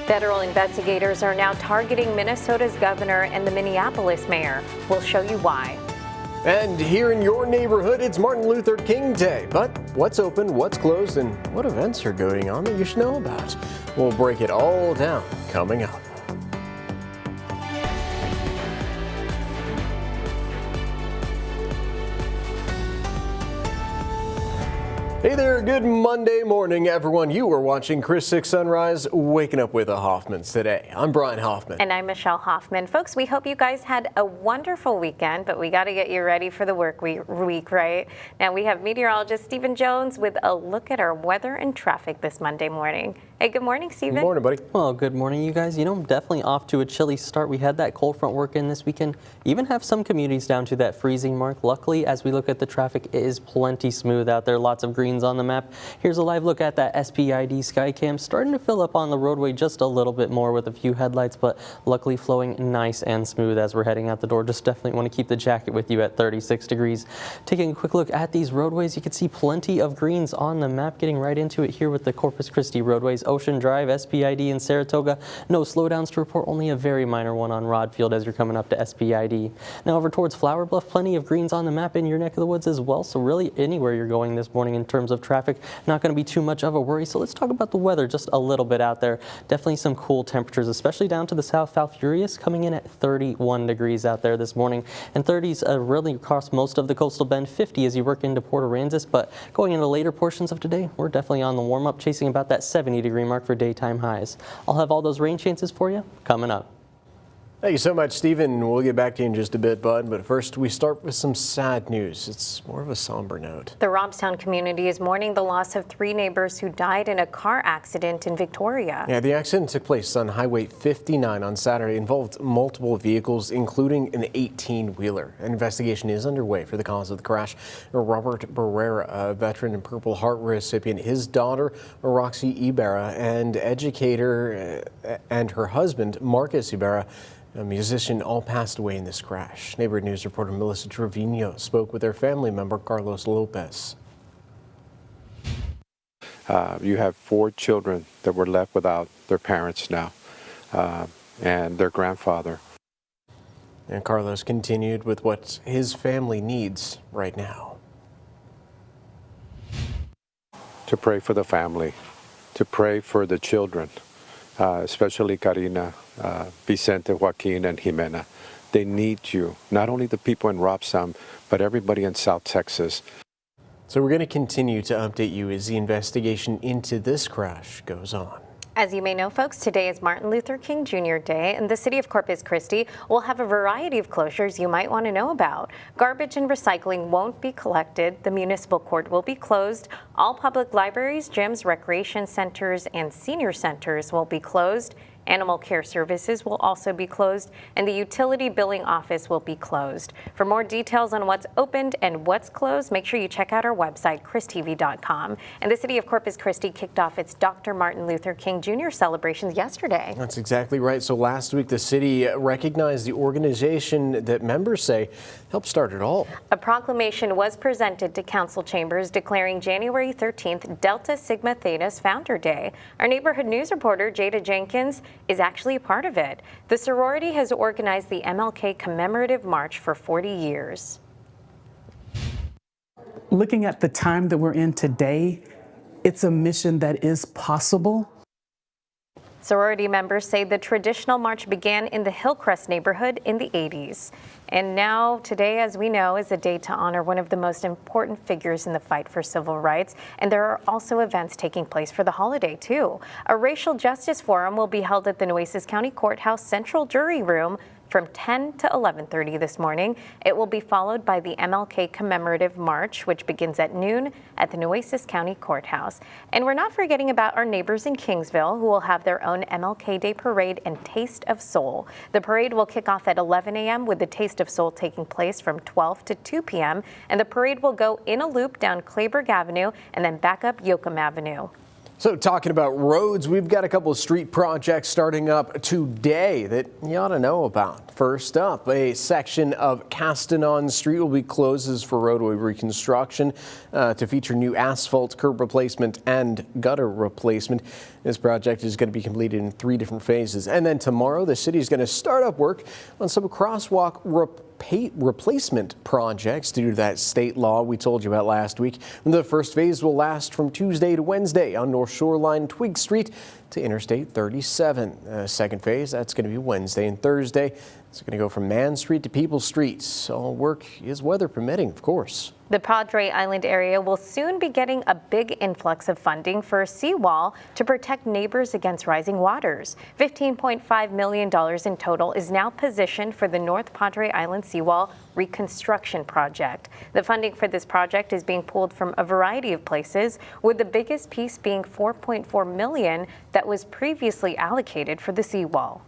Federal investigators are now targeting Minnesota's governor and the Minneapolis mayor. We'll show you why. And here in your neighborhood, it's Martin Luther King Day. But what's open, what's closed, and what events are going on that you should know about? We'll break it all down coming up. Hey there, good Monday morning, everyone. You are watching Chris 6 Sunrise, waking up with the Hoffmans today. I'm Brian Hoffman. And I'm Michelle Hoffman. Folks, we hope you guys had a wonderful weekend, but we got to get you ready for the work week, right? Now we have meteorologist Stephen Jones with a look at our weather and traffic this Monday morning. Hey, good morning, Stephen. Good morning, buddy. Well, good morning, you guys. I'm definitely off to a chilly start. We had that cold front work in this weekend. Even have some communities down to that freezing mark. Luckily, as we look at the traffic, it is plenty smooth out there. Lots of greens on the map. Here's a live look at that SPID Skycam. Starting to fill up on the roadway just a little bit more with a few headlights, but luckily flowing nice and smooth as we're heading out the door. Just definitely want to keep the jacket with you at 36 degrees. Taking a quick look at these roadways, you can see plenty of greens on the map. Getting right into it here with the Corpus Christi roadways. Ocean Drive, SPID in Saratoga. No slowdowns to report, only a very minor one on Rod Field as you're coming up to SPID. Now over towards Flower Bluff, plenty of greens on the map in your neck of the woods as well. So really anywhere you're going this morning in terms of traffic, not going to be too much of a worry. So let's talk about the weather just a little bit out there. Definitely some cool temperatures, especially down to the south. Falfurrias coming in at 31 degrees out there this morning, and 30s really across most of the coastal bend, 50 as you work into Port Aransas. But going into later portions of today, we're definitely on the warm up, chasing about that 70-degree mark for daytime highs. I'll have all those rain chances for you coming up. Thank you so much, Stephen. We'll get back to you in just a bit, bud. But first, we start with some sad news. It's more of a somber note. The Robstown community is mourning the loss of 3 neighbors who died in a car accident in Victoria. Yeah, the accident took place on Highway 59 on Saturday. It involved multiple vehicles, including an 18-wheeler. An investigation is underway for the cause of the crash. Robert Barrera, a veteran and Purple Heart recipient, his daughter, Roxy Ibarra, and educator and her husband, Marcus Ibarra, a musician, all passed away in this crash. Neighborhood News reporter Melissa Trevino spoke with their family member, Carlos Lopez. You have 4 children that were left without their parents now, and their grandfather. And Carlos continued with what his family needs right now. To pray for the family, to pray for the children, especially Karina, Vicente, Joaquin, and Jimena. They need you, not only the people in Robstown, but everybody in South Texas. So we're going to continue to update you as the investigation into this crash goes on. As you may know, folks, today is Martin Luther King Jr. Day, and the city of Corpus Christi will have a variety of closures you might want to know about. Garbage and recycling won't be collected. The municipal court will be closed. All public libraries, gyms, recreation centers, and senior centers will be closed. Animal care services will also be closed, and the utility billing office will be closed. For more details on what's opened and what's closed, make sure you check out our website, christv.com. And the city of Corpus Christi kicked off its Dr. Martin Luther King Jr. celebrations yesterday. That's exactly right. So last week, the city recognized the organization that members say helped start it all. A proclamation was presented to council chambers declaring January 13th Delta Sigma Theta's Founder Day. Our neighborhood news reporter, Jada Jenkins, is actually a part of it. The sorority has organized the MLK Commemorative March for 40 years. Looking at the time that we're in today, it's a mission that is possible. Sorority members say the traditional march began in the Hillcrest neighborhood in the 80s. And now, today, as we know, is a day to honor one of the most important figures in the fight for civil rights. And there are also events taking place for the holiday, too. A racial justice forum will be held at the Nueces County Courthouse Central Jury Room from 10 to 11:30 this morning. It will be followed by the MLK Commemorative March, which begins at noon at the Nueces County Courthouse. And we're not forgetting about our neighbors in Kingsville, who will have their own MLK Day Parade and Taste of Soul. The parade will kick off at 11 a.m. with the Taste of Soul taking place from 12 to 2 p.m. And the parade will go in a loop down Clayburgh Avenue and then back up Yoakum Avenue. So talking about roads, we've got a couple of street projects starting up today that you ought to know about. First up, a section of Castanon Street will be closed for roadway reconstruction to feature new asphalt, curb replacement, and gutter replacement. This project is going to be completed in 3 different phases. And then tomorrow, the city is going to start up work on some crosswalk replacement projects due to that state law we told you about last week. The first phase will last from Tuesday to Wednesday on North Shoreline Twig Street to Interstate 37. Second phase, that's going to be Wednesday and Thursday. It's going to go from Man Street to People Street. All work is weather permitting, of course. The Padre Island area will soon be getting a big influx of funding for a seawall to protect neighbors against rising waters. $15.5 million in total is now positioned for the North Padre Island seawall reconstruction project. The funding for this project is being pulled from a variety of places, with the biggest piece being $4.4 million that was previously allocated for the seawall.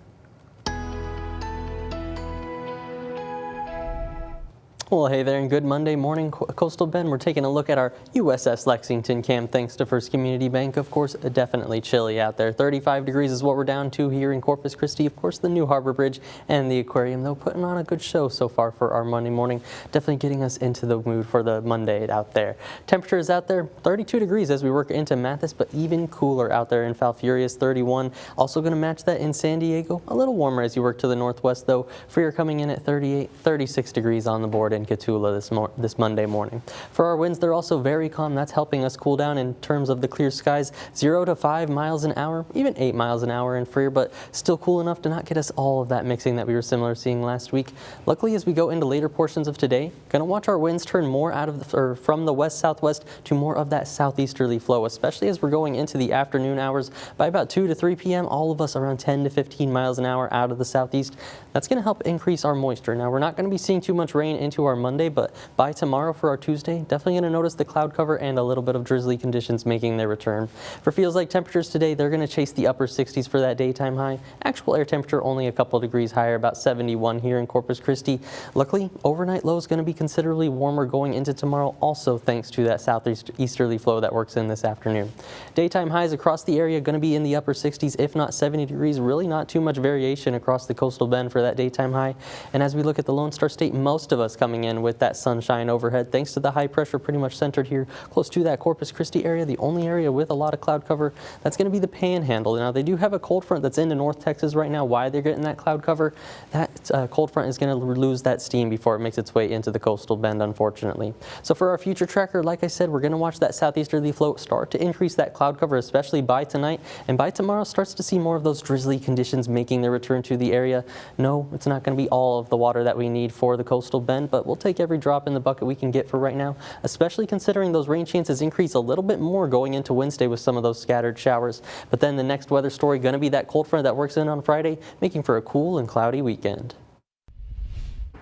Well, hey there, and good Monday morning, Coastal Bend. We're taking a look at our USS Lexington Cam, thanks to First Community Bank. Of course, definitely chilly out there. 35 degrees is what we're down to here in Corpus Christi. Of course, the new Harbor Bridge and the aquarium, though, putting on a good show so far for our Monday morning. Definitely getting us into the mood for the Monday out there. Temperatures out there, 32 degrees as we work into Mathis, but even cooler out there in Falfurrias, 31. Also going to match that in San Diego. A little warmer as you work to the northwest, though. Freer coming in at 38, 36 degrees on the board in Cotulla this Monday morning. For our winds, they're also very calm. That's helping us cool down in terms of the clear skies. 0 to 5 miles an hour, even 8 miles an hour in Freer, but still cool enough to not get us all of that mixing that we were similar seeing last week. Luckily, as we go into later portions of today, going to watch our winds turn more out of from the west-southwest to more of that southeasterly flow, especially as we're going into the afternoon hours. By about 2 to 3 p.m., all of us around 10 to 15 miles an hour out of the southeast. That's going to help increase our moisture. Now, we're not going to be seeing too much rain into our Monday, but by tomorrow for our Tuesday, definitely going to notice the cloud cover and a little bit of drizzly conditions making their return. For feels like temperatures today, they're going to chase the upper 60s for that daytime high. Actual air temperature only a couple degrees higher, about 71 here in Corpus Christi. Luckily, overnight low is going to be considerably warmer going into tomorrow, also thanks to that southeasterly flow that works in this afternoon. Daytime highs across the area going to be in the upper 60s, if not 70 degrees. Really not too much variation across the coastal bend for that daytime high. And as we look at the Lone Star State, most of us coming in with that sunshine overhead thanks to the high pressure pretty much centered here close to that Corpus Christi area. The only area with a lot of cloud cover, that's going to be the Panhandle. Now, they do have a cold front that's into North Texas right now. Why they're getting that cloud cover? That cold front is going to lose that steam before it makes its way into the coastal bend, unfortunately. So for our future tracker, like I said, we're going to watch that southeasterly flow start to increase that cloud cover, especially by tonight. And by tomorrow, starts to see more of those drizzly conditions making their return to the area. No, it's not going to be all of the water that we need for the coastal bend, but we'll take every drop in the bucket we can get for right now, especially considering those rain chances increase a little bit more going into Wednesday with some of those scattered showers. But then the next weather story going to be that cold front that works in on Friday, making for a cool and cloudy weekend.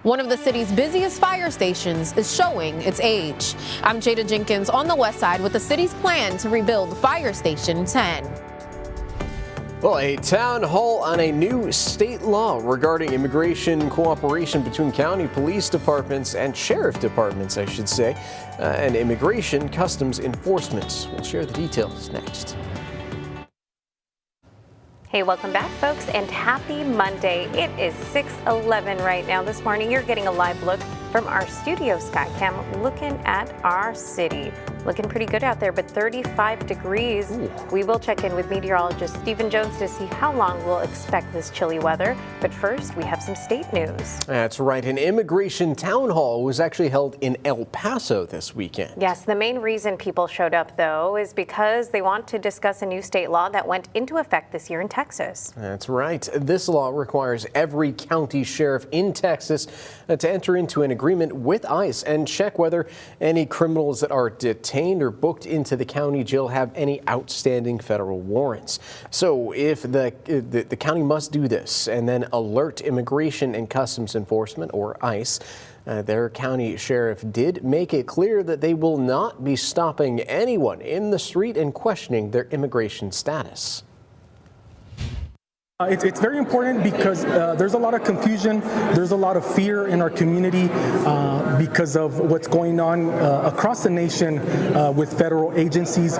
One of the city's busiest fire stations is showing its age. I'm Jada Jenkins on the west side with the city's plan to rebuild Fire Station 10. Well, a town hall on a new state law regarding immigration cooperation between county police departments and sheriff departments, I should say, and immigration customs enforcement. We'll share the details next. Hey, welcome back, folks, and happy Monday. It is 6:11 right now. This morning, you're getting a live look from our studio Skycam looking at our city. Looking pretty good out there, but 35 degrees. Ooh. We will check in with meteorologist Stephen Jones to see how long we'll expect this chilly weather. But first, we have some state news. That's right. An immigration town hall was actually held in El Paso this weekend. Yes, the main reason people showed up, though, is because they want to discuss a new state law that went into effect this year in Texas. That's right. This law requires every county sheriff in Texas to enter into an agreement with ICE and check whether any criminals that are detained or booked into the county jail have any outstanding federal warrants. So if the county must do this and then alert Immigration and Customs Enforcement, or ICE. Their county sheriff did make it clear that they will not be stopping anyone in the street and questioning their immigration status. It's very important because there's a lot of confusion, there's a lot of fear in our community because of what's going on across the nation with federal agencies.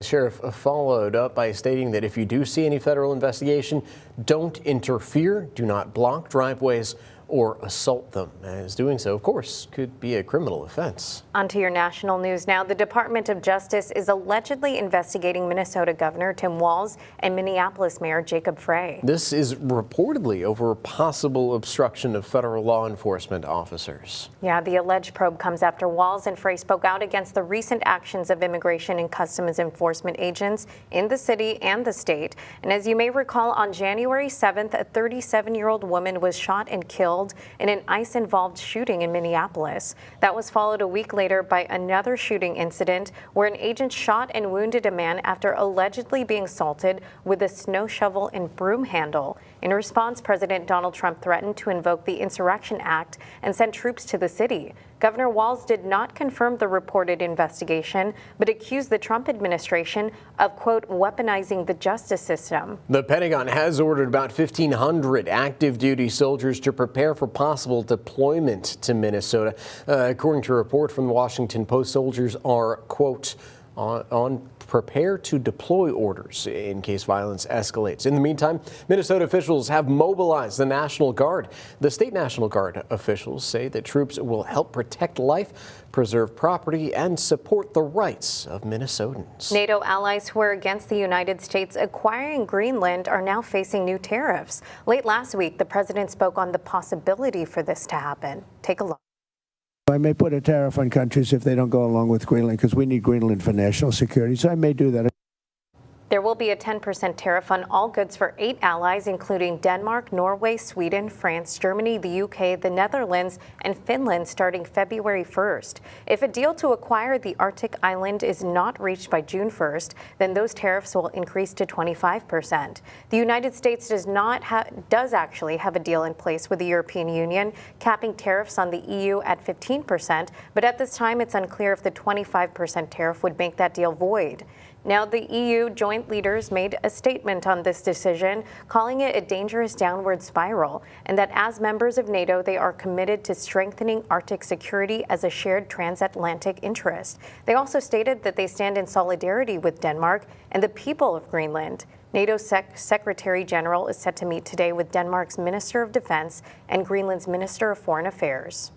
The sheriff followed up by stating that if you do see any federal investigation, don't interfere, do not block driveways or assault them, as doing so, of course, could be a criminal offense. On to your national news now. The Department of Justice is allegedly investigating Minnesota Governor Tim Walz and Minneapolis Mayor Jacob Frey. This is reportedly over possible obstruction of federal law enforcement officers. Yeah, the alleged probe comes after Walz and Frey spoke out against the recent actions of Immigration and Customs Enforcement agents in the city and the state. And as you may recall, on January 7th, a 37-year-old woman was shot and killed in an ICE-involved shooting in Minneapolis. That was followed a week later by another shooting incident where an agent shot and wounded a man after allegedly being assaulted with a snow shovel and broom handle. In response, President Donald Trump threatened to invoke the Insurrection Act and send troops to the city. Governor Walz did not confirm the reported investigation, but accused the Trump administration of, quote, weaponizing the justice system. The Pentagon has ordered about 1,500 active duty soldiers to prepare for possible deployment to Minnesota. According to a report from the Washington Post, soldiers are, quote, on prepare to deploy orders in case violence escalates. In the meantime, Minnesota officials have mobilized the National Guard. The state National Guard officials say that troops will help protect life, preserve property, and support the rights of Minnesotans. NATO allies who are against the United States acquiring Greenland are now facing new tariffs. Late last week, the president spoke on the possibility for this to happen. Take a look. I may put a tariff on countries if they don't go along with Greenland, because we need Greenland for national security, so I may do that. There will be a 10% tariff on all goods for 8 allies, including Denmark, Norway, Sweden, France, Germany, the UK, the Netherlands, and Finland starting February 1st. If a deal to acquire the Arctic island is not reached by June 1st, then those tariffs will increase to 25%. The United States does actually have a deal in place with the European Union, capping tariffs on the EU at 15%, but at this time it's unclear if the 25% tariff would make that deal void. Now, the EU joint leaders made a statement on this decision, calling it a dangerous downward spiral, and that as members of NATO, they are committed to strengthening Arctic security as a shared transatlantic interest. They also stated that they stand in solidarity with Denmark and the people of Greenland. NATO Secretary General is set to meet today with Denmark's Minister of Defense and Greenland's Minister of Foreign Affairs.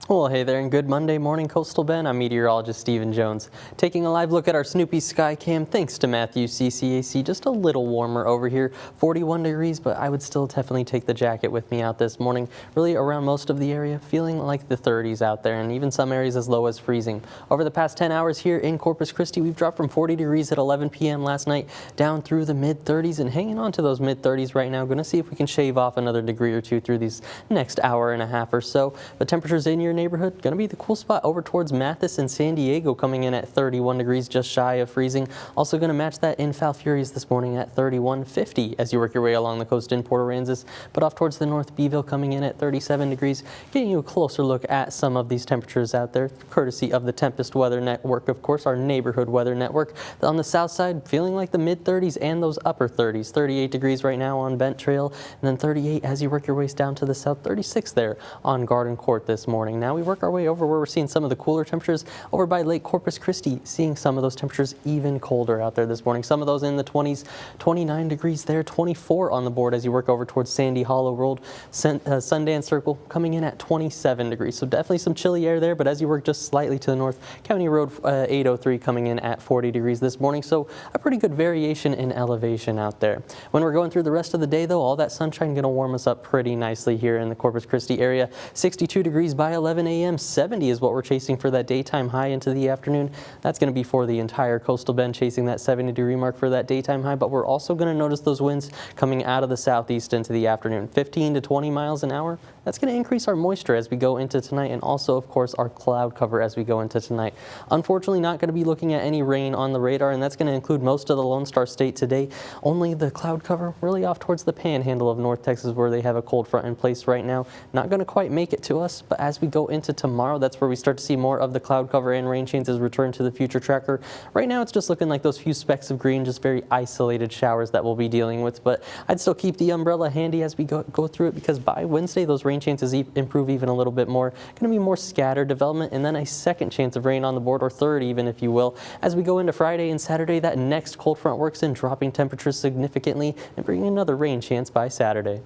Well, hey there, and good Monday morning, Coastal Bend. I'm meteorologist Stephen Jones. Taking a live look at our Snoopy sky cam, thanks to Matthew CCAC. Just a little warmer over here, 41 degrees, but I would still definitely take the jacket with me out this morning. Really around most of the area, feeling like the 30s out there, and even some areas as low as freezing. Over the past 10 hours here in Corpus Christi, we've dropped from 40 degrees at 11 p.m. last night down through the mid-30s and hanging on to those mid-30s right now. Going to see if we can shave off another degree or two through these next hour and a half or so. The temperatures in your neighborhood going to be the cool spot over towards Mathis and San Diego, coming in at 31 degrees, just shy of freezing. Also going to match that in Falfurrias this morning at 31.50 as you work your way along the coast in Port Aransas. But off towards the north, Beeville coming in at 37 degrees, getting you a closer look at some of these temperatures out there, courtesy of the Tempest Weather Network, of course, our neighborhood weather network. On the south side, feeling like the mid-30s and those upper 30s. 38 degrees right now on Bent Trail, and then 38 as you work your way down to the south, 36 there on Garden Court this morning. Now we work our way over where we're seeing some of the cooler temperatures over by Lake Corpus Christi, seeing some of those temperatures even colder out there this morning. Some of those in the 20s, 29 degrees there, 24 on the board as you work over towards Sandy Hollow Road. Sundance Circle coming in at 27 degrees. So definitely some chilly air there, but as you work just slightly to the north, County Road 803 coming in at 40 degrees this morning. So a pretty good variation in elevation out there. When we're going through the rest of the day, though, all that sunshine going to warm us up pretty nicely here in the Corpus Christi area. 62 degrees by 11 a.m. 70 is what we're chasing for that daytime high into the afternoon. That's going to be for the entire Coastal Bend, chasing that 70-degree mark for that daytime high, but we're also going to notice those winds coming out of the southeast into the afternoon. 15 to 20 miles an hour. That's going to increase our moisture as we go into tonight, and also, of course, our cloud cover as we go into tonight. Unfortunately, not going to be looking at any rain on the radar, and that's going to include most of the Lone Star State today. Only the cloud cover really off towards the panhandle of North Texas, where they have a cold front in place right now. Not going to quite make it to us, but as we go go into tomorrow, that's where we start to see more of the cloud cover and rain chances return to the future tracker. Right now, it's just looking like those few specks of green, just very isolated showers that we'll be dealing with. But I'd still keep the umbrella handy as we go through it, because by Wednesday, those rain chances improve even a little bit more. Going to be more scattered development, and then a second chance of rain on the board, or third even, if you will. As we go into Friday and Saturday, that next cold front works in, dropping temperatures significantly and bringing another rain chance by Saturday.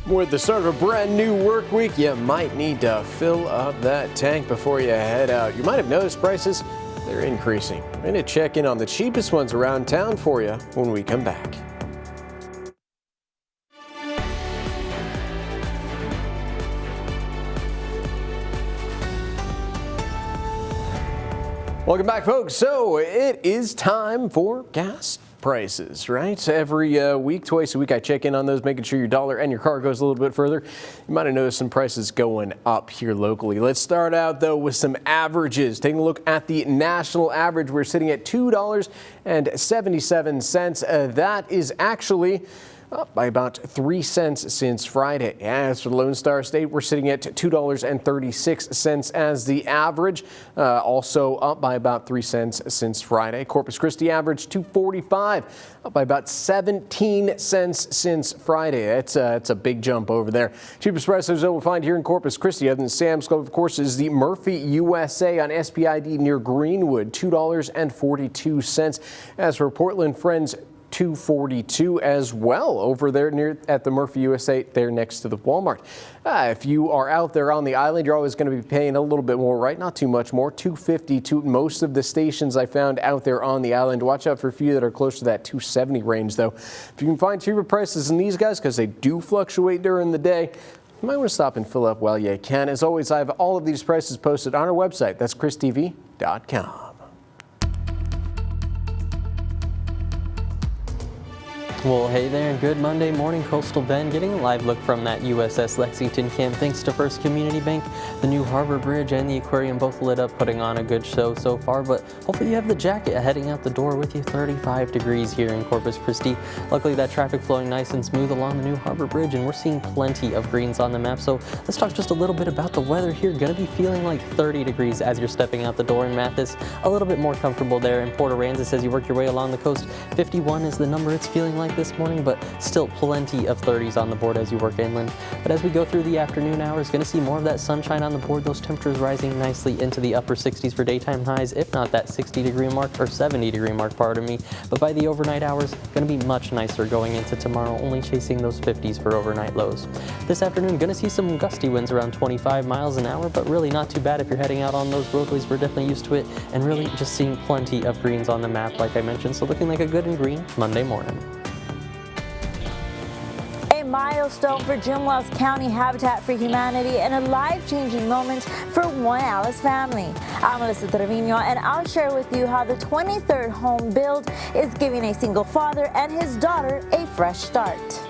With the start of a brand new work week, you might need to fill up that tank before you head out. You might have noticed prices, they're increasing. We're going to check in on the cheapest ones around town for you when we come back. Welcome back, folks. So it is time for gas prices, right? Every week, twice a week, I check in on those, making sure your dollar and your car goes a little bit further. You might have noticed some prices going up here locally. Let's start out, though, with some averages. Taking a look at the national average, we're sitting at $2.77. That is actually up by about 3 cents since Friday. As for Lone Star State, we're sitting at $2.36 as the average, also up by about 3 cents since Friday. Corpus Christi average $2.45, up by about 17 cents since Friday. It's a big jump over there. Cheapest prices that we'll find here in Corpus Christi, other than Sam's Club, of course, is the Murphy USA on SPID near Greenwood, $2.42. As for Portland Friends, $2.42 as well over there near at the Murphy USA, there next to the Walmart. If you are out there on the island, you're always going to be paying a little bit more, right? Not too much more. $2.50 to most of the stations I found out there on the island. Watch out for a few that are close to that $2.70 range, though. If you can find cheaper prices than these guys, because they do fluctuate during the day, you might want to stop and fill up while you can. As always, I have all of these prices posted on our website. That's KrisTV.com. Well, hey there, and good Monday morning, Coastal Bend. Getting a live look from that USS Lexington camp thanks to First Community Bank. The new Harbor Bridge and the aquarium both lit up, putting on a good show so far, but hopefully you have the jacket heading out the door with you. 35 degrees here in Corpus Christi. Luckily, that traffic flowing nice and smooth along the new Harbor Bridge, and we're seeing plenty of greens on the map. So let's talk just a little bit about the weather here. Going to be feeling like 30 degrees as you're stepping out the door in Mathis. A little bit more comfortable there in Port Aransas as you work your way along the coast. 51 is the number it's feeling like this morning, but still plenty of 30s on the board as you work inland. But as we go through the afternoon hours, going to see more of that sunshine on the board. Those temperatures rising nicely into the upper 60s for daytime highs, if not that 60-degree mark, or 70-degree mark, pardon me. But by the overnight hours, going to be much nicer going into tomorrow, only chasing those 50s for overnight lows. This afternoon, going to see some gusty winds around 25 miles an hour, but really not too bad if you're heading out on those roadways. We're definitely used to it, and really just seeing plenty of greens on the map, like I mentioned. So looking like a good and green Monday morning. Milestone for Jim Wells County Habitat for Humanity and a life-changing moment for one Alice family. I'm Melissa Trevino, and I'll share with you how the 23rd home build is giving a single father and his daughter a fresh start.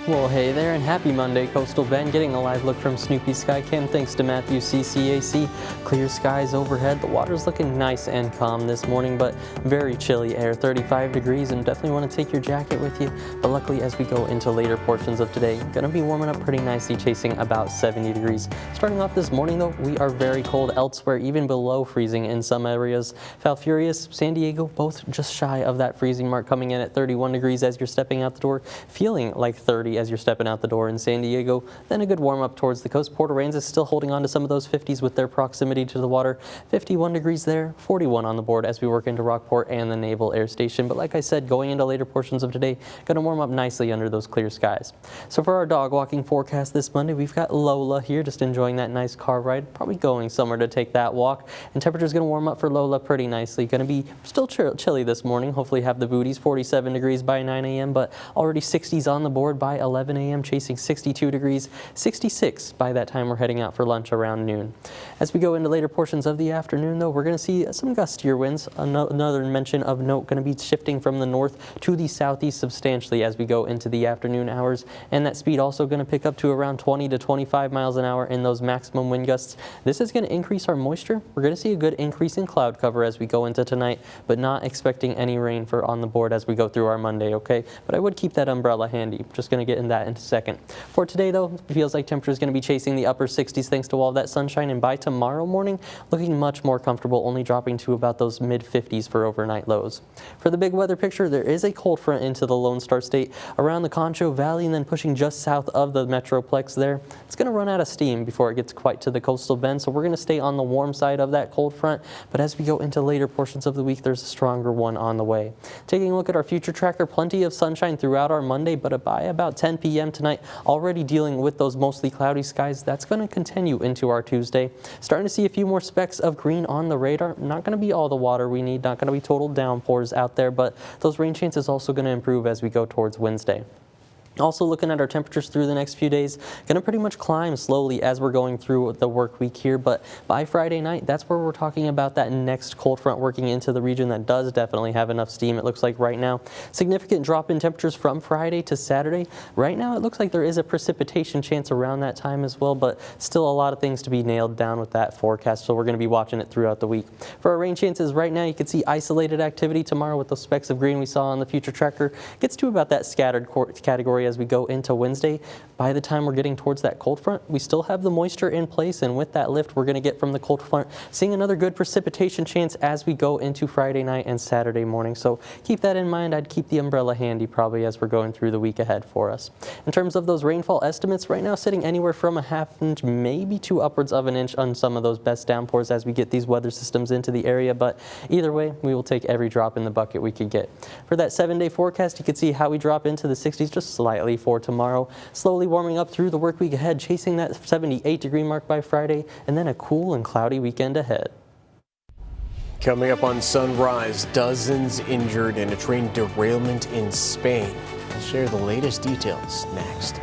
Well, hey there, and happy Monday, Coastal Bend. Getting a live look from Snoopy Sky Cam thanks to Matthew CCAC. Clear skies overhead. The water's looking nice and calm this morning, but very chilly air, 35 degrees, and definitely want to take your jacket with you. But luckily, as we go into later portions of today, going to be warming up pretty nicely, chasing about 70 degrees. Starting off this morning, though, we are very cold elsewhere, even below freezing in some areas. Falfurrias, San Diego, both just shy of that freezing mark, coming in at 31 degrees as you're stepping out the door, feeling like 30 as you're stepping out the door in San Diego. Then a good warm up towards the coast. Port Aransas is still holding on to some of those 50s with their proximity to the water. 51 degrees there, 41 on the board as we work into Rockport and the Naval Air Station. But like I said, going into later portions of today, going to warm up nicely under those clear skies. So for our dog walking forecast this Monday, we've got Lola here just enjoying that nice car ride, probably going somewhere to take that walk. And temperature is going to warm up for Lola pretty nicely. Going to be still chilly this morning. Hopefully have the booties, 47 degrees by 9 a.m., but already 60s on the board by 11 a.m., chasing 62 degrees, 66 by that time we're heading out for lunch around noon. As we go into later portions of the afternoon, though, we're going to see some gustier winds. Another mention of note going to be shifting from the north to the southeast substantially as we go into the afternoon hours, and that speed also going to pick up to around 20 to 25 miles an hour in those maximum wind gusts. This is going to increase our moisture. We're going to see a good increase in cloud cover as we go into tonight, but not expecting any rain for on the board as we go through our Monday, okay? But I would keep that umbrella handy. Just going to get in that in a second. For today, though, it feels like temperature is going to be chasing the upper 60s thanks to all that sunshine, and by tomorrow morning, looking much more comfortable, only dropping to about those mid-50s for overnight lows. For the big weather picture, there is a cold front into the Lone Star State around the Concho Valley and then pushing just south of the Metroplex there. It's going to run out of steam before it gets quite to the coastal bend, so we're going to stay on the warm side of that cold front, but as we go into later portions of the week, there's a stronger one on the way. Taking a look at our future tracker, plenty of sunshine throughout our Monday, but by about 10 p.m. tonight, already dealing with those mostly cloudy skies. That's going to continue into our Tuesday. Starting to see a few more specks of green on the radar. Not going to be all the water we need, not going to be total downpours out there, but those rain chances also going to improve as we go towards Wednesday. Also looking at our temperatures through the next few days, going to pretty much climb slowly as we're going through the work week here, but by Friday night, that's where we're talking about that next cold front working into the region that does definitely have enough steam. It looks like right now, significant drop in temperatures from Friday to Saturday. Right now, it looks like there is a precipitation chance around that time as well, but still a lot of things to be nailed down with that forecast, so we're going to be watching it throughout the week. For our rain chances right now, you can see isolated activity tomorrow with those specks of green we saw on the future tracker. Gets to about that scattered category as we go into Wednesday. By the time we're getting towards that cold front, we still have the moisture in place, and with that lift we're going to get from the cold front, seeing another good precipitation chance as we go into Friday night and Saturday morning. So keep that in mind. I'd keep the umbrella handy probably as we're going through the week ahead for us. In terms of those rainfall estimates, right now sitting anywhere from a half inch maybe to upwards of an inch on some of those best downpours as we get these weather systems into the area, but either way we will take every drop in the bucket we can get. For that 7-day forecast, you can see how we drop into the 60s just slightly for tomorrow, slowly warming up through the work week ahead, chasing that 78-degree mark by Friday, and then a cool and cloudy weekend ahead. Coming up on Sunrise, dozens injured in a train derailment in Spain. We'll share the latest details next.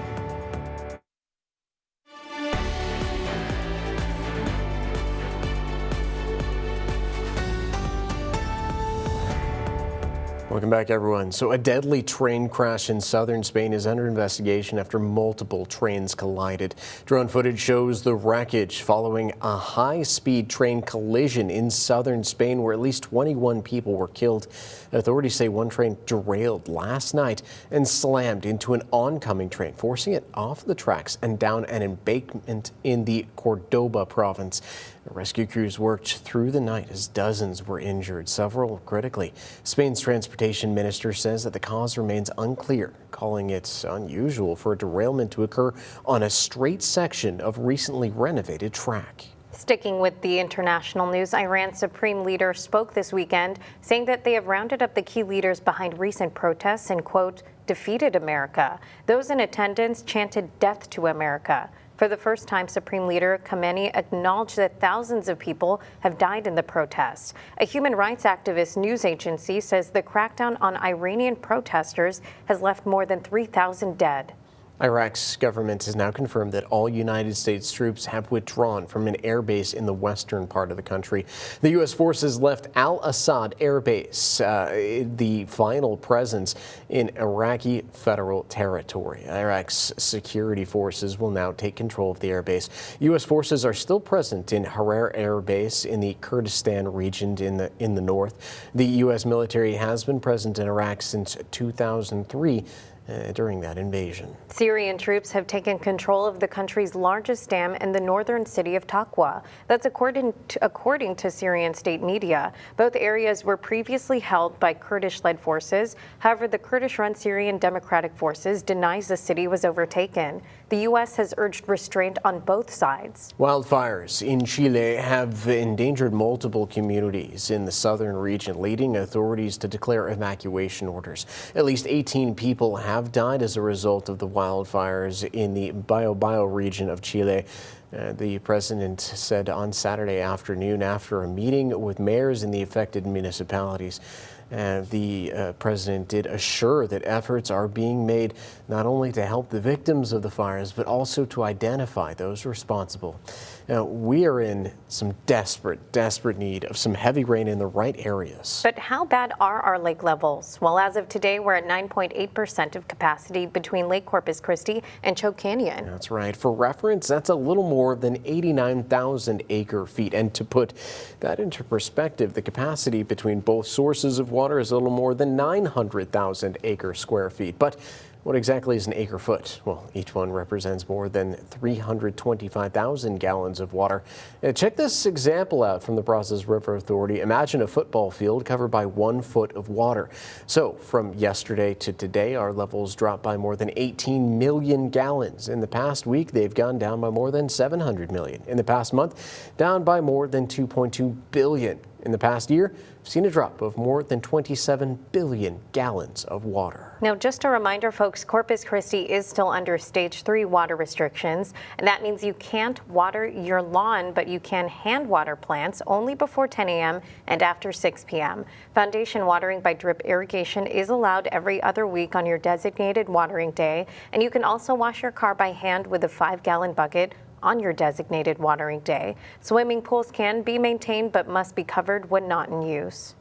Welcome back, everyone. So a deadly train crash in southern Spain is under investigation after multiple trains collided. Drone footage shows the wreckage following a high-speed train collision in southern Spain where at least 21 people were killed. Authorities say one train derailed last night and slammed into an oncoming train, forcing it off the tracks and down an embankment in the Cordoba province. Rescue crews worked through the night as dozens were injured, several critically. Spain's transportation minister says that the cause remains unclear, calling it unusual for a derailment to occur on a straight section of recently renovated track. Sticking with the international news, Iran's supreme leader spoke this weekend, saying that they have rounded up the key leaders behind recent protests and, quote, defeated America. Those in attendance chanted death to America. For the first time, Supreme Leader Khamenei acknowledged that thousands of people have died in the protests. A human rights activist news agency says the crackdown on Iranian protesters has left more than 3,000 dead. Iraq's government has now confirmed that all United States troops have withdrawn from an air base in the western part of the country. The U.S. forces left Al-Assad Air Base, the final presence in Iraqi federal territory. Iraq's security forces will now take control of the air base. U.S. forces are still present in Harar Air Base in the Kurdistan region in the north. The U.S. military has been present in Iraq since 2003. During that invasion. Syrian troops have taken control of the country's largest dam in the northern city of Taqwa. That's according to Syrian state media. Both areas were previously held by Kurdish-led forces. However, the Kurdish-run Syrian Democratic Forces denies the city was overtaken. The U.S. has urged restraint on both sides. Wildfires in Chile have endangered multiple communities in the southern region, leading authorities to declare evacuation orders. At least 18 people have died as a result of the wildfires in the Biobío region of Chile. The president said on Saturday afternoon after a meeting with mayors in the affected municipalities. The president did assure that efforts are being made not only to help the victims of the fires, but also to identify those responsible. Now, we are in some desperate need of some heavy rain in the right areas. But how bad are our lake levels? Well, as of today, we're at 9.8% of capacity between Lake Corpus Christi and Choke Canyon. That's right. For reference, that's a little more than 89,000 acre feet. And to put that into perspective, the capacity between both sources of water is a little more than 900,000 acre square feet. But what exactly is an acre foot? Well, each one represents more than 325,000 gallons of water. Now, check this example out from the Brazos River Authority. Imagine a football field covered by 1 foot of water. So from yesterday to today, our levels dropped by more than 18 million gallons. In the past week, they've gone down by more than 700 million. In the past month, down by more than 2.2 billion. In the past year, we've seen a drop of more than 27 billion gallons of water. Now, just a reminder, folks, Corpus Christi is still under Stage 3 water restrictions, and that means you can't water your lawn, but you can hand water plants only before 10 a.m. and after 6 p.m. Foundation watering by drip irrigation is allowed every other week on your designated watering day, and you can also wash your car by hand with a 5-gallon bucket on your designated watering day. Swimming pools can be maintained but must be covered when not in use.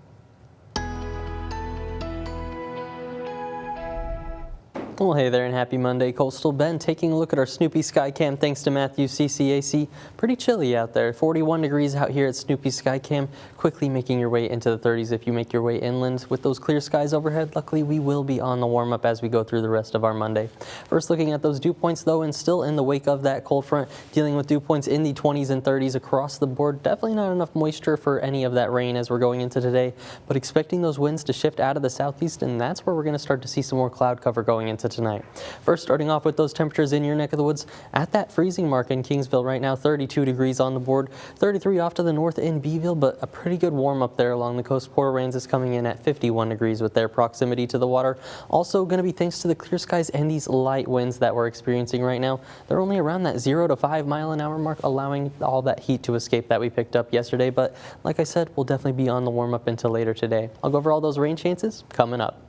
Well, hey there and happy Monday, Coastal Bend. Taking a look at our Snoopy Skycam thanks to Matthew CCAC. Pretty chilly out there. 41 degrees out here at Snoopy Skycam. Quickly making your way into the 30s if you make your way inland. With those clear skies overhead, luckily we will be on the warm up as we go through the rest of our Monday. First looking at those dew points though, and still in the wake of that cold front, dealing with dew points in the 20s and 30s across the board. Definitely not enough moisture for any of that rain as we're going into today, but expecting those winds to shift out of the southeast, and that's where we're going to start to see some more cloud cover going into tonight. First, starting off with those temperatures in your neck of the woods at that freezing mark in Kingsville right now, 32 degrees on the board, 33 off to the north in Beeville, but a pretty good warm up there along the coast. Port Aransas coming in at 51 degrees with their proximity to the water. Also going to be thanks to the clear skies and these light winds that we're experiencing right now. They're only around that 0 to 5 mile an hour mark, allowing all that heat to escape that we picked up yesterday. But like I said, we'll definitely be on the warm up until later today. I'll go over all those rain chances coming up.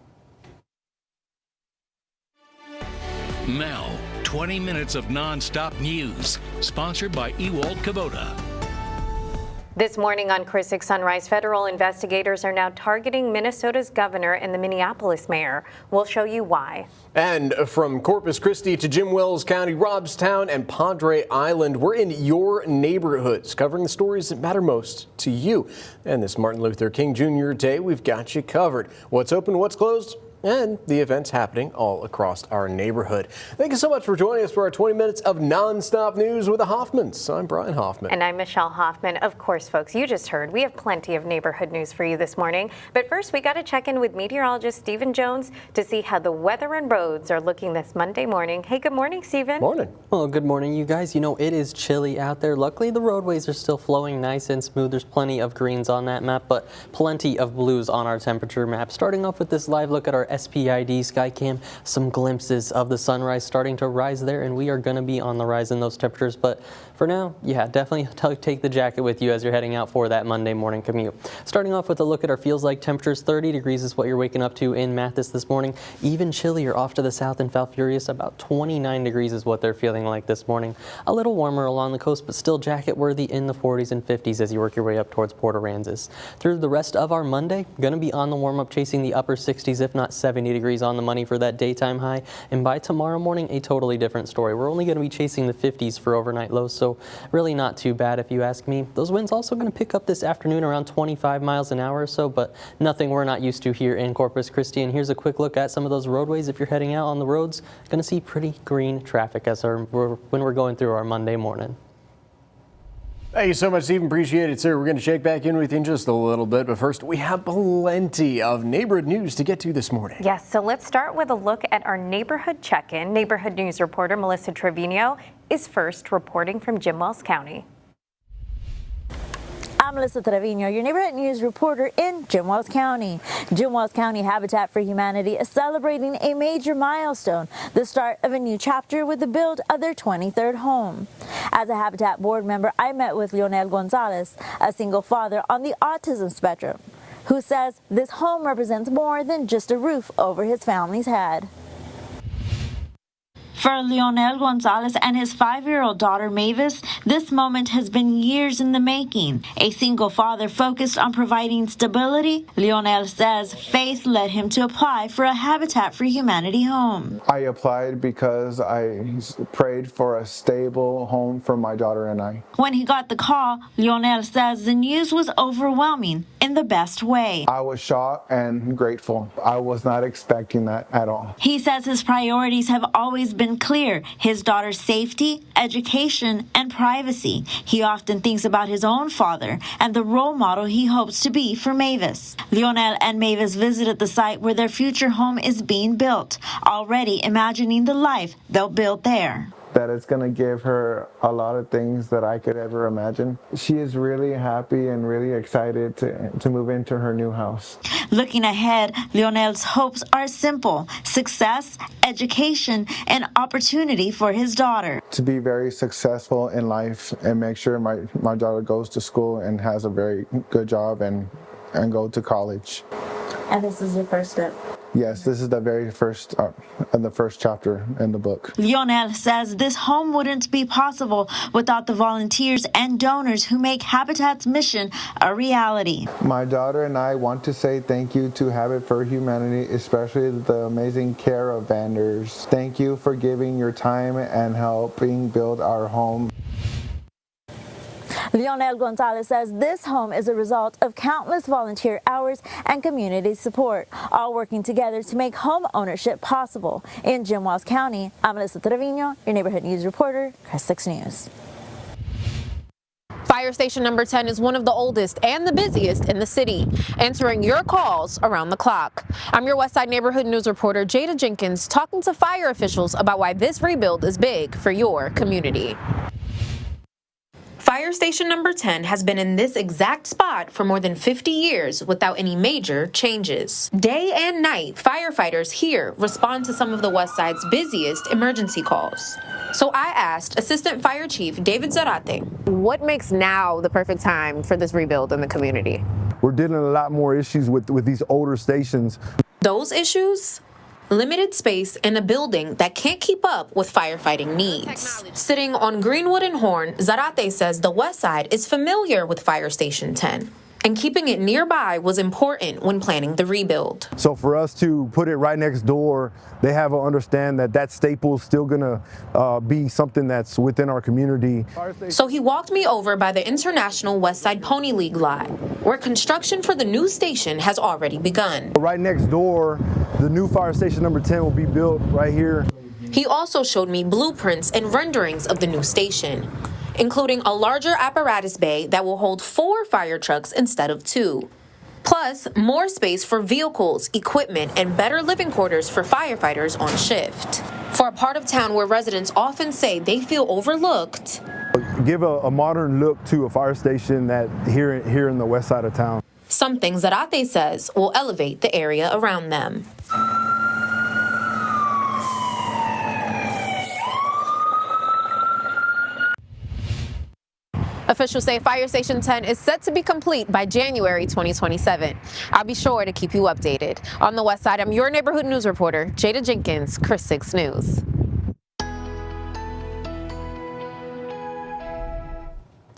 Now, 20 minutes of non-stop news, sponsored by Ewald Kubota. This morning on Chris 6 Sunrise, federal investigators are now targeting Minnesota's governor and the Minneapolis mayor. We'll show you why. And from Corpus Christi to Jim Wells County, Robstown, and Padre Island, we're in your neighborhoods, covering the stories that matter most to you. And this Martin Luther King Jr. Day, we've got you covered. What's open, what's closed, and the events happening all across our neighborhood. Thank you so much for joining us for our 20 minutes of nonstop news with the Hoffmans. I'm Brian Hoffman. And I'm Michelle Hoffman. Of course, folks, you just heard we have plenty of neighborhood news for you this morning. But first, we got to check in with meteorologist Stephen Jones to see how the weather and roads are looking this Monday morning. Hey, good morning, Stephen. Morning. Well, good morning, you guys. You know, it is chilly out there. Luckily, the roadways are still flowing nice and smooth. There's plenty of greens on that map, but plenty of blues on our temperature map. Starting off with this live look at our SPID Skycam, some glimpses of the sunrise starting to rise there, and we are going to be on the rise in those temperatures. But for now, yeah, definitely take the jacket with you as you're heading out for that Monday morning commute. Starting off with a look at our feels like temperatures. 30 degrees is what you're waking up to in Mathis this morning. Even chillier off to the south in Falfurrias. About 29 degrees is what they're feeling like this morning. A little warmer along the coast, but still jacket worthy in the 40s and 50s as you work your way up towards Port Aransas. Through the rest of our Monday, going to be on the warm up, chasing the upper 60s, if not 70 degrees on the money for that daytime high. And by tomorrow morning, a totally different story. We're only going to be chasing the 50s for overnight lows, so really not too bad if you ask me. Those winds also going to pick up this afternoon around 25 miles an hour or so, but nothing we're not used to here in Corpus Christi. And here's a quick look at some of those roadways. If you're heading out on the roads, going to see pretty green traffic as when we're going through our Monday morning. Thank you so much, Stephen. Appreciate it, sir. We're going to check back in with you in just a little bit, but first, we have plenty of neighborhood news to get to this morning. Yes, so let's start with a look at our neighborhood check-in. Neighborhood news reporter Melissa Trevino is first reporting from Jim Wells County. I'm Melissa Trevino, your neighborhood news reporter in Jim Wells County. Jim Wells County Habitat for Humanity is celebrating a major milestone, the start of a new chapter with the build of their 23rd home. As a Habitat board member, I met with Leonel Gonzalez, a single father on the autism spectrum. who says this home represents more than just a roof over his family's head. For Leonel Gonzalez and his 5-year-old daughter Mavis, this moment has been years in the making. A single father focused on providing stability, Leonel says faith led him to apply for a Habitat for Humanity home. I applied because I prayed for a stable home for my daughter and I. When he got the call, Leonel says the news was overwhelming in the best way. I was shocked and grateful. I was not expecting that at all. He says his priorities have always been clear: his daughter's safety, education, and privacy. He often thinks about his own father and the role model he hopes to be for Mavis. Leonel and Mavis visited the site where their future home is being built, already imagining the life they'll build there. That it's going to give her a lot of things that I could ever imagine. She is really happy and really excited to move into her new house. Looking ahead, Leonel's hopes are simple: success, education, and opportunity for his daughter. To be very successful in life and make sure my daughter goes to school and has a very good job and go to college. And this is your first step? Yes, this is the very first, the first chapter in the book. Leonel says this home wouldn't be possible without the volunteers and donors who make Habitat's mission a reality. My daughter and I want to say thank you to Habitat for Humanity, especially the amazing caravanners. Thank you for giving your time and helping build our home. Leonel Gonzalez says this home is a result of countless volunteer hours and community support, all working together to make home ownership possible. In Jim Wells County, I'm Melissa Trevino, your neighborhood news reporter, KRES 6 News. Fire station number 10 is one of the oldest and the busiest in the city, answering your calls around the clock. I'm your Westside neighborhood news reporter, Jada Jenkins, talking to fire officials about why this rebuild is big for your community. Fire station number 10 has been in this exact spot for more than 50 years without any major changes. Day and night, firefighters here respond to some of the West Side's busiest emergency calls. So I asked Assistant Fire Chief David Zarate, what makes now the perfect time for this rebuild in the community? We're dealing with a lot more issues with these older stations. Those issues? Limited space in a building that can't keep up with firefighting needs. Sitting on Greenwood and Horn, Zarate says the West Side is familiar with Fire Station 10, and keeping it nearby was important when planning the rebuild. So for us to put it right next door, they have to understand that staple is still gonna be something that's within our community. So he walked me over by the International West Side Pony League lot, where construction for the new station has already begun. Right next door, the new fire station number 10 will be built right here. He also showed me blueprints and renderings of the new station, including a larger apparatus bay that will hold 4 fire trucks instead of 2. Plus, more space for vehicles, equipment, and better living quarters for firefighters on shift. For a part of town where residents often say they feel overlooked, give a modern look to a fire station that here in the west side of town. something Zarate says will elevate the area around them. Officials say Fire Station 10 is set to be complete by January 2027. I'll be sure to keep you updated. On the West Side, I'm your neighborhood news reporter, Jada Jenkins, KRES 6 News.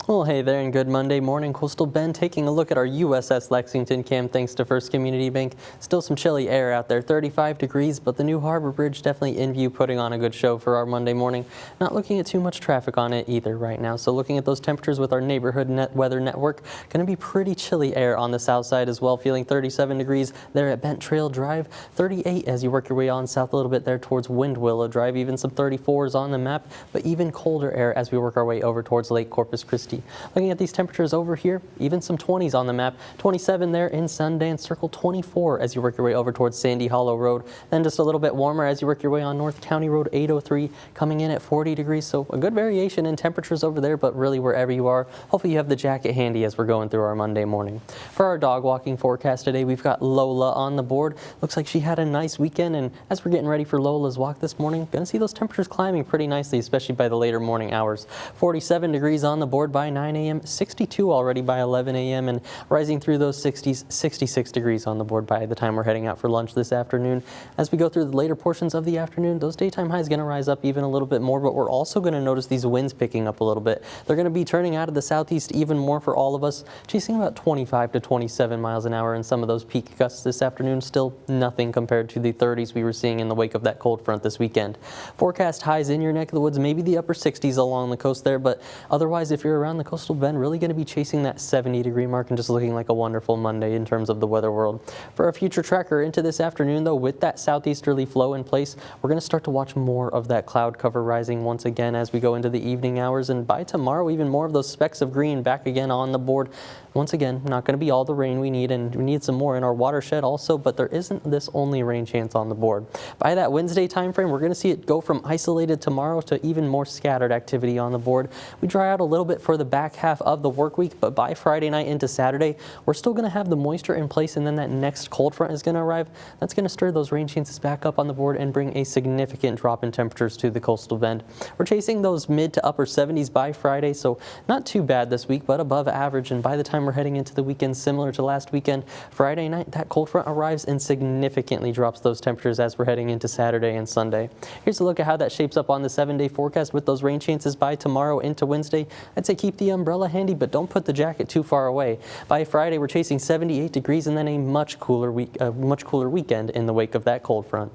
Well, hey there, and good Monday morning. Coastal Bend taking a look at our USS Lexington Cam thanks to First Community Bank. Still some chilly air out there, 35 degrees, but the new Harbor Bridge definitely in view, putting on a good show for our Monday morning. Not looking at too much traffic on it either right now. So looking at those temperatures with our neighborhood weather network, going to be pretty chilly air on the south side as well, feeling 37 degrees there at Bent Trail Drive, 38 as you work your way on south a little bit there towards Wind Willow Drive, even some 34s on the map, but even colder air as we work our way over towards Lake Corpus Christi. Looking at these temperatures over here, even some 20s on the map. 27 there in Sundance Circle, 24 as you work your way over towards Sandy Hollow Road. Then just a little bit warmer as you work your way on North County Road 803, coming in at 40 degrees. So a good variation in temperatures over there, but really wherever you are, hopefully you have the jacket handy as we're going through our Monday morning. For our dog walking forecast today, we've got Lola on the board. Looks like she had a nice weekend, and as we're getting ready for Lola's walk this morning, gonna see those temperatures climbing pretty nicely, especially by the later morning hours. 47 degrees on the board by by 9 a.m., 62 already by 11 a.m., and rising through those 60s, 66 degrees on the board by the time we're heading out for lunch this afternoon. As we go through the later portions of the afternoon, those daytime highs going to rise up even a little bit more, but we're also going to notice these winds picking up a little bit. They're going to be turning out of the southeast even more for all of us, chasing about 25 to 27 miles an hour, and some of those peak gusts this afternoon still nothing compared to the 30s we were seeing in the wake of that cold front this weekend. Forecast highs in your neck of the woods, maybe the upper 60s along the coast there, but otherwise, if you're around the coastal bend, really going to be chasing that 70-degree mark and just looking like a wonderful Monday in terms of the weather world. For our future tracker into this afternoon, though, with that southeasterly flow in place, we're going to start to watch more of that cloud cover rising once again as we go into the evening hours, and by tomorrow, even more of those specks of green back again on the board. Once again, not going to be all the rain we need, and we need some more in our watershed also, but there isn't this only rain chance on the board. By that Wednesday time frame, we're going to see it go from isolated tomorrow to even more scattered activity on the board. We dry out a little bit for the back half of the work week, but by Friday night into Saturday, we're still going to have the moisture in place, and then that next cold front is going to arrive. That's going to stir those rain chances back up on the board and bring a significant drop in temperatures to the coastal bend. We're chasing those mid to upper 70s by Friday, so not too bad this week, but above average, and by the time we're heading into the weekend, similar to last weekend, Friday night, that cold front arrives and significantly drops those temperatures as we're heading into Saturday and Sunday. Here's a look at how that shapes up on the 7-day forecast with those rain chances by tomorrow into Wednesday. I'd say keep the umbrella handy, but don't put the jacket too far away. By Friday, we're chasing 78 degrees and then a much cooler weekend in the wake of that cold front.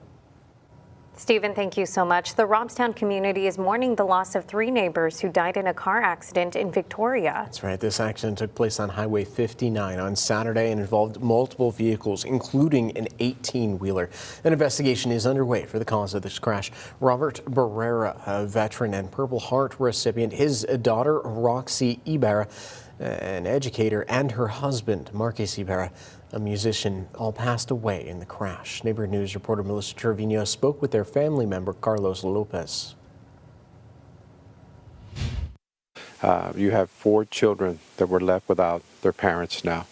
Stephen, thank you so much. The Robstown community is mourning the loss of 3 neighbors who died in a car accident in Victoria. That's right. This accident took place on Highway 59 on Saturday and involved multiple vehicles, including an 18-wheeler. An investigation is underway for the cause of this crash. Robert Barrera, a veteran and Purple Heart recipient, his daughter, Roxy Ibarra, an educator, and her husband, Marcus Ibarra, a musician, all passed away in the crash. Neighborhood News reporter Melissa Trevino spoke with their family member, Carlos Lopez. You have 4 children that were left without their parents now,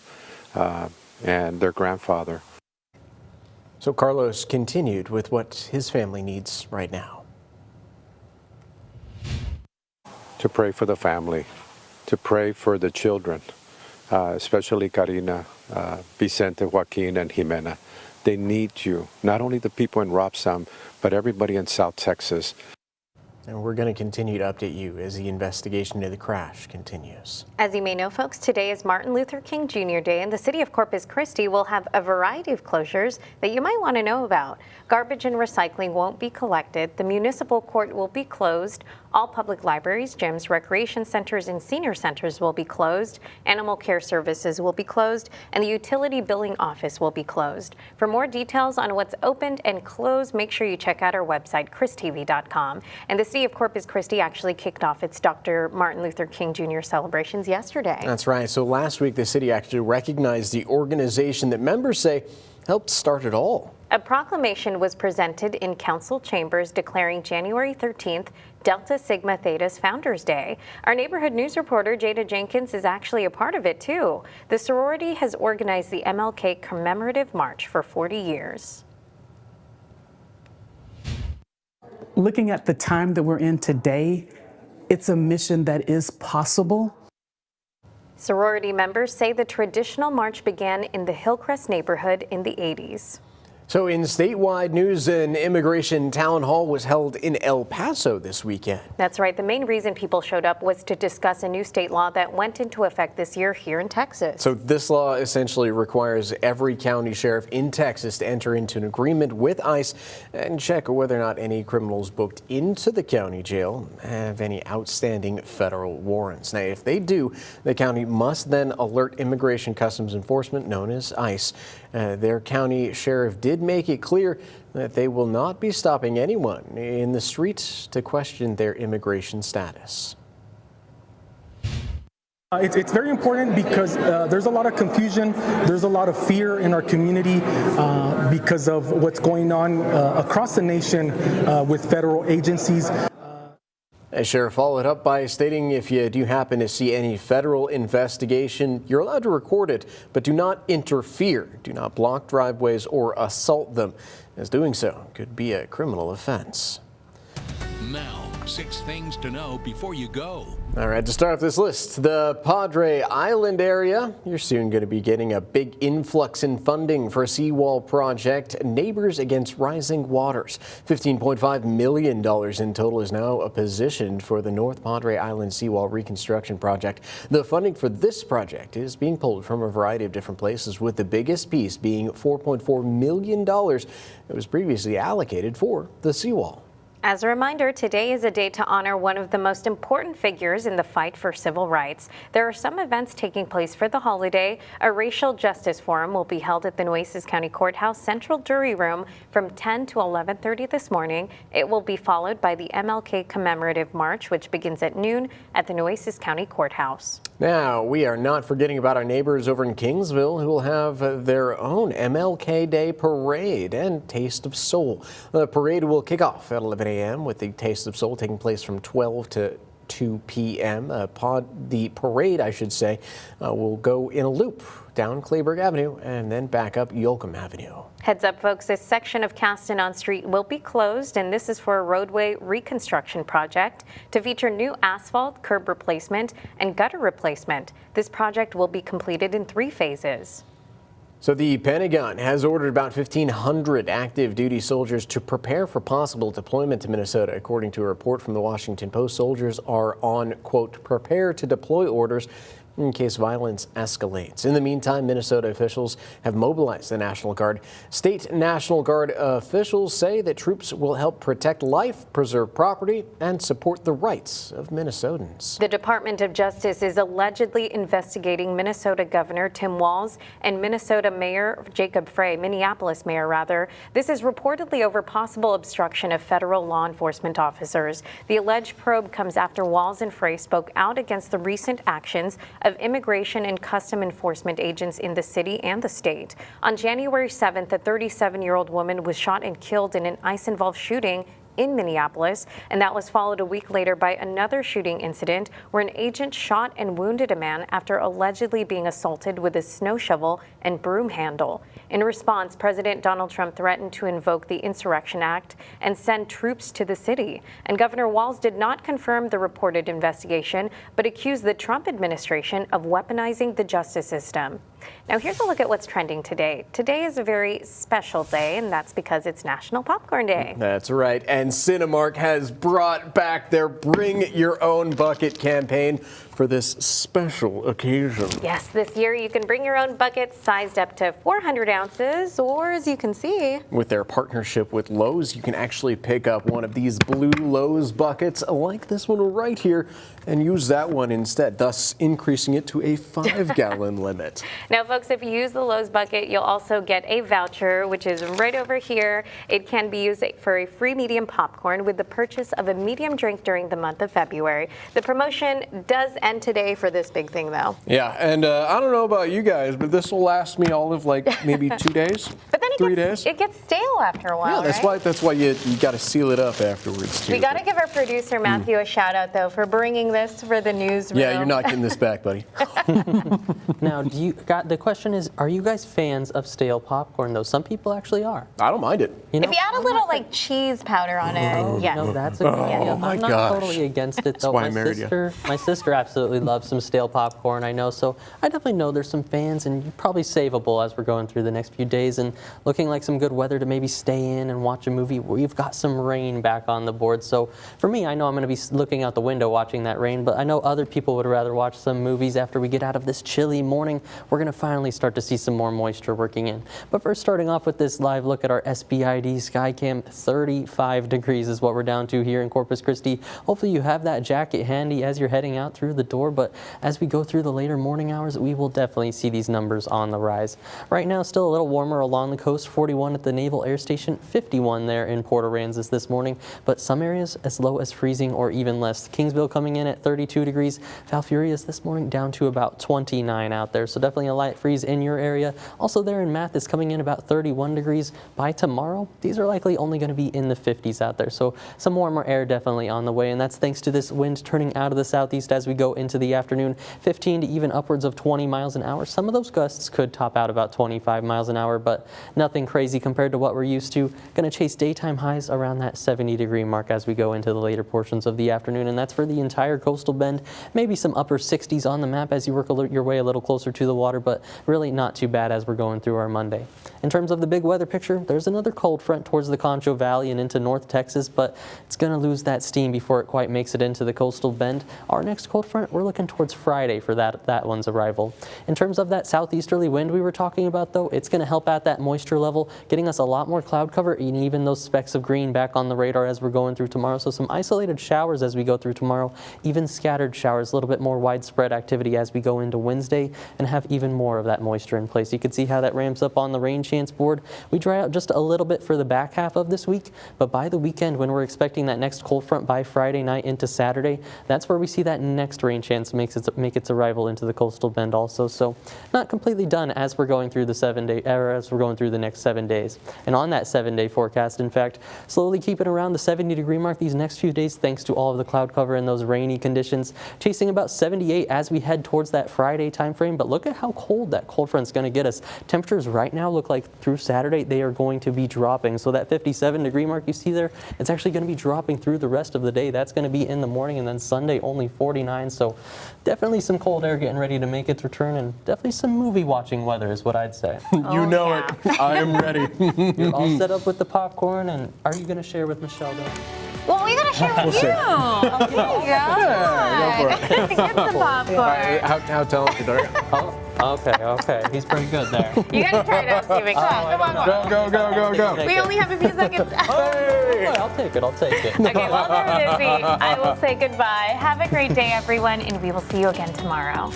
and their grandfather. So Carlos continued with what his family needs right now. To pray for the family, to pray for the children, especially Karina, Vicente, Joaquin, and Jimena. They need you, not only the people in Robstown, but everybody in South Texas. And we're going to continue to update you as the investigation into the crash continues. As you may know, folks, today is Martin Luther King Jr. Day, and the city of Corpus Christi will have a variety of closures that you might want to know about. Garbage and recycling won't be collected. The municipal court will be closed. All public libraries, gyms, recreation centers, and senior centers will be closed. Animal care services will be closed, and the utility billing office will be closed. For more details on what's opened and closed, make sure you check out our website, christv.com. And the city of Corpus Christi actually kicked off its Dr. Martin Luther King Jr. celebrations yesterday. That's right. So last week, the city actually recognized the organization that members say helped start it all. A proclamation was presented in council chambers declaring January 13th Delta Sigma Theta's Founders Day. Our neighborhood news reporter Jada Jenkins is actually a part of it too. The sorority has organized the MLK Commemorative March for 40 years. Looking at the time that we're in today, it's a mission that is possible. Sorority members say the traditional march began in the Hillcrest neighborhood in the 80s. So in statewide news, an immigration town hall was held in El Paso this weekend. That's right. The main reason people showed up was to discuss a new state law that went into effect this year here in Texas. So this law essentially requires every county sheriff in Texas to enter into an agreement with ICE and check whether or not any criminals booked into the county jail have any outstanding federal warrants. Now, if they do, the county must then alert Immigration Customs Enforcement, known as ICE. Their county sheriff did make it clear that they will not be stopping anyone in the streets to question their immigration status. It's very important because there's a lot of confusion, there's a lot of fear in our community because of what's going on across the nation with federal agencies. As Sheriff followed up by stating if you do happen to see any federal investigation, you're allowed to record it, but do not interfere. Do not block driveways or assault them, as doing so could be a criminal offense. Now, 6 things to know before you go. All right, to start off this list, the Padre Island area, you're soon going to be getting a big influx in funding for a seawall project, Neighbors Against Rising Waters. $15.5 million in total is now positioned for the North Padre Island seawall reconstruction project. The funding for this project is being pulled from a variety of different places, with the biggest piece being $4.4 million that was previously allocated for the seawall. As a reminder, today is a day to honor one of the most important figures in the fight for civil rights. There are some events taking place for the holiday. A racial justice forum will be held at the Nueces County Courthouse Central Jury Room from 10 to 11:30 this morning. It will be followed by the MLK Commemorative March, which begins at noon at the Nueces County Courthouse. Now, we are not forgetting about our neighbors over in Kingsville, who will have their own MLK Day Parade and Taste of Soul. The parade will kick off at 11 a.m. with the Taste of Soul taking place from 12 to 2 p.m. The parade, will go in a loop down Clayburgh Avenue and then back up Yolcomb Avenue. Heads up, folks, this section of Castanon Street will be closed, and this is for a roadway reconstruction project to feature new asphalt, curb replacement, and gutter replacement. This project will be completed in 3 phases. So the Pentagon has ordered about 1,500 active duty soldiers to prepare for possible deployment to Minnesota. According to a report from the Washington Post, soldiers are on, quote, prepare to deploy orders in case violence escalates. In the meantime, Minnesota officials have mobilized the National Guard. State National Guard officials say that troops will help protect life, preserve property, and support the rights of Minnesotans. The Department of Justice is allegedly investigating Minnesota Governor Tim Walz and Minnesota Mayor Jacob Frey, Minneapolis Mayor rather. This is reportedly over possible obstruction of federal law enforcement officers. The alleged probe comes after Walz and Frey spoke out against the recent actions of immigration and custom enforcement agents in the city and the state. On January 7th, a 37-year-old woman was shot and killed in an ICE-involved shooting in Minneapolis, and that was followed a week later by another shooting incident where an agent shot and wounded a man after allegedly being assaulted with a snow shovel and broom handle. In response, President Donald Trump threatened to invoke the Insurrection Act and send troops to the city. And Governor Walz did not confirm the reported investigation, but accused the Trump administration of weaponizing the justice system. Now, here's a look at what's trending today. Today is a very special day, and that's because it's National Popcorn Day. That's right. And Cinemark has brought back their Bring Your Own Bucket campaign for this special occasion. Yes, this year you can bring your own bucket sized up to 400 ounces, or as you can see, with their partnership with Lowe's, you can actually pick up one of these blue Lowe's buckets like this one right here and use that one instead, thus increasing it to a 5-gallon limit. Now, folks, if you use the Lowe's bucket, you'll also get a voucher, which is right over here. It can be used for a free medium popcorn with the purchase of a medium drink during the month of February. The promotion does end today for this big thing, though. Yeah, and I don't know about you guys, but this will last me all of like maybe 2 days, but then 3 days. It gets stale after a while, Yeah, that's why you got to seal it up afterwards, too. We got to give our producer, Matthew, a shout out, though, for bringing this for the newsroom. Yeah, you're not getting this back, buddy. Now, the question is, are you guys fans of stale popcorn, though? Some people actually are. I don't mind it. You know, if you add a little like cheese powder on it, yes. No, that's a good idea. my I'm not gosh. totally against it, though. That's why I married you. My sister absolutely loves some stale popcorn, I know. So I definitely know there's some fans, and probably savable as we're going through the next few days and looking like some good weather to maybe stay in and watch a movie. We've got some rain back on the board. So for me, I know I'm going to be looking out the window watching that rain, but I know other people would rather watch some movies after we get out of this chilly morning. We're going to finally start to see some more moisture working in. But first, starting off with this live look at our SBID Skycam, 35 degrees is what we're down to here in Corpus Christi. Hopefully you have that jacket handy as you're heading out through the door, but as we go through the later morning hours, we will definitely see these numbers on the rise. Right now, still a little warmer along the coast, 41 at the Naval Air Station, 51 there in Port Aransas this morning, but some areas as low as freezing or even less. Kingsville coming in at 32 degrees. Valfurious this morning down to about 29 out there, so definitely a light freeze in your area. Also there in Mathis coming in about 31 degrees. By tomorrow, these are likely only going to be in the 50s out there, so some warmer air definitely on the way, and that's thanks to this wind turning out of the southeast as we go into the afternoon, 15 to even upwards of 20 miles an hour. Some of those gusts could top out about 25 miles an hour, but nothing nothing crazy compared to what we're used to. Going to chase daytime highs around that 70-degree mark as we go into the later portions of the afternoon, and that's for the entire coastal bend. Maybe some upper 60s on the map as you work your way a little closer to the water, but really not too bad as we're going through our Monday. In terms of the big weather picture, there's another cold front towards the Concho Valley and into North Texas, but it's going to lose that steam before it quite makes it into the coastal bend. Our next cold front, we're looking towards Friday for that one's arrival. In terms of that southeasterly wind we were talking about, though, it's going to help at that moisture level, getting us a lot more cloud cover and even those specks of green back on the radar as we're going through tomorrow. So some isolated showers as we go through tomorrow, even scattered showers, a little bit more widespread activity as we go into Wednesday and have even more of that moisture in place. You can see how that ramps up on the rain chance board. We dry out just a little bit for the back half of this week, but by the weekend when we're expecting that next cold front by Friday night into Saturday, that's where we see that next rain chance make its arrival into the coastal bend also. So not completely done as we're going through the next 7 days. And on that 7-day forecast, in fact, slowly keeping around the 70-degree mark these next few days thanks to all of the cloud cover and those rainy conditions, chasing about 78 as we head towards that Friday time frame. But look at how cold that cold front's going to get us. Temperatures right now look like through Saturday they are going to be dropping. So that 57-degree mark you see there, it's actually going to be dropping through the rest of the day. That's going to be in the morning, and then Sunday only 49. So definitely some cold air getting ready to make its return, and definitely some movie watching weather is what I'd say. You know it. I am ready. You're all set up with the popcorn, and are you going to share with Michelle though? Well, we gotta share with you. Yeah, go for it. Get the popcorn. How talented are you? Oh, okay. He's pretty good there. You gotta try it out, Steven. Come on. Go. We only have a few seconds. I'll take it. Okay, well, they're busy. I will say goodbye. Have a great day, everyone, and we will see you again tomorrow.